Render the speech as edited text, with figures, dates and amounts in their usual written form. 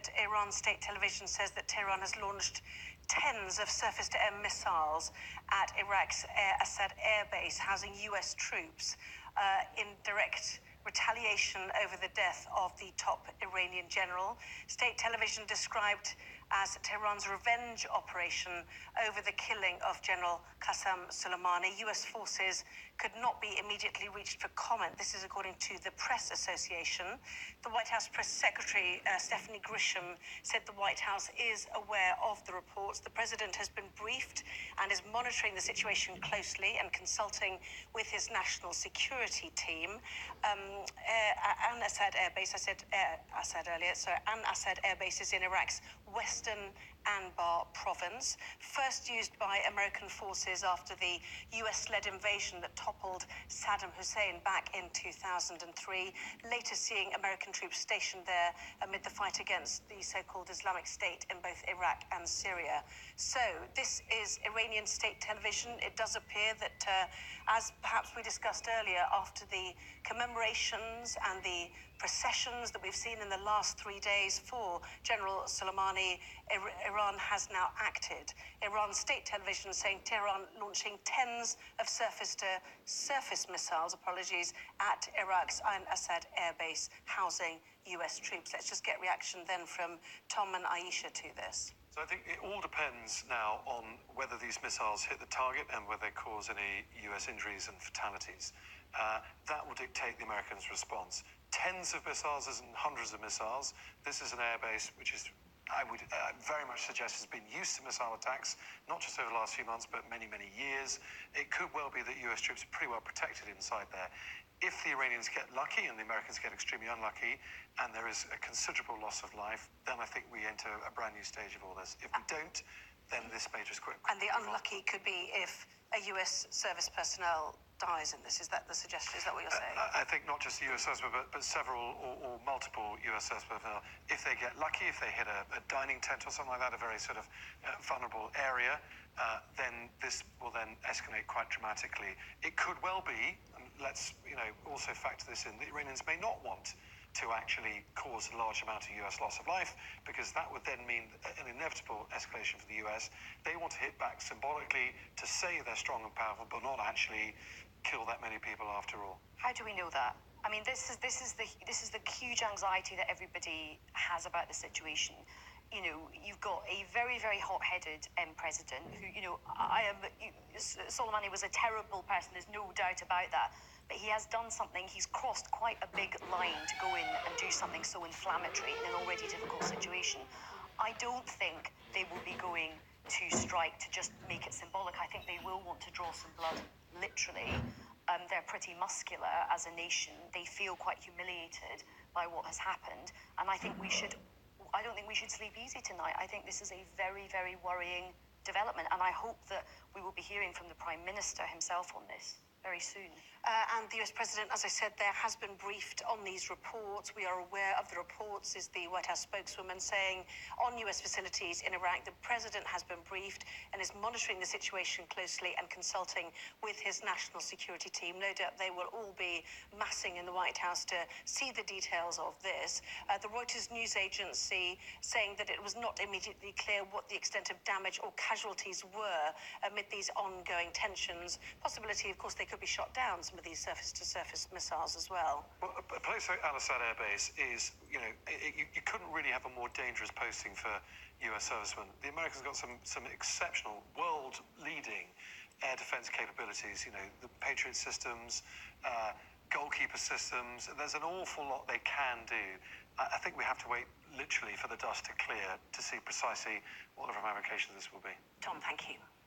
that Iran state television says that Tehran has launched tens of surface-to-air missiles at Iraq's AlAssad air base, housing US troops in direct retaliation over the death of the top Iranian general. State television described as Tehran's revenge operation over the killing of General Qasem Soleimani. US forces could not be immediately reached for comment. This is according to the Press Association. The White House Press Secretary, Stephanie Grisham, said the White House is aware of the reports. The president has been briefed and is monitoring the situation closely and consulting with his national security team. AlAssad Air Base, I said Assad earlier, so AlAssad Air Base is in Iraq's western Anbar province, first used by American forces after the US-led invasion that toppled Saddam Hussein back in 2003, later seeing American troops stationed there amid the fight against the so-called Islamic State in both Iraq and Syria. So this is Iranian state television. It does appear that, as perhaps we discussed earlier, after the commemorations and the processions that we've seen in the last 3 days for General Soleimani, Iran has now acted. Iran state television saying Tehran launching tens of surface-to-surface missiles, at Iraq's AlAssad air base housing US troops. Let's just get reaction then from Tom and Aisha to this. So I think it all depends now on whether these missiles hit the target and whether they cause any US injuries and fatalities. That will dictate the Americans' response. Tens of missiles isn't hundreds of missiles. This is an airbase which is, I would very much suggest, has been used to missile attacks, not just over the last few months, but many, many years. It could well be that US troops are pretty well protected inside there. If the Iranians get lucky and the Americans get extremely unlucky, and there is a considerable loss of life, then I think we enter a brand new stage of all this. If we don't, then this may just quick. And the unlucky could be if a US service personnel dies in this. Is that the suggestion? Is that what you're saying? I think not just the US service, but several or multiple US service personnel. If they get lucky, if they hit a dining tent or something like that, a very sort of vulnerable area, then this will then escalate quite dramatically. It could well be, and let's also factor this in, the Iranians may not want to actually cause a large amount of US loss of life, because that would then mean an inevitable escalation for the US. They want to hit back symbolically to say they're strong and powerful, but not actually kill that many people after all. How do we know that? I mean, this is the huge anxiety that everybody has about the situation. You've got a very, very hot-headed president who, Soleimani was a terrible person, there's no doubt about that. But he has done something, he's crossed quite a big line to go in and do something so inflammatory in an already difficult situation. I don't think they will be going to strike to just make it symbolic. I think they will want to draw some blood, literally. They're pretty muscular as a nation. They feel quite humiliated by what has happened. And I don't think we should sleep easy tonight. I think this is a very, very worrying development. And I hope that we will be hearing from the Prime Minister himself on this very soon. And the US President, as I said, there has been briefed on these reports. We are aware of the reports, is the White House spokeswoman saying, on US facilities in Iraq. The President has been briefed and is monitoring the situation closely and consulting with his national security team. No doubt they will all be massing in the White House to see the details of this. The Reuters news agency saying that it was not immediately clear what the extent of damage or casualties were amid these ongoing tensions. Possibility, of course, they could be shot down, some of these surface-to-surface missiles as well. Well, a place like AlAssad Air Base is, you couldn't really have a more dangerous posting for US servicemen. The Americans got some exceptional, world-leading air defense capabilities, the Patriot systems, goalkeeper systems. There's an awful lot they can do. I think we have to wait literally for the dust to clear to see precisely what the ramifications of this will be. Tom, thank you.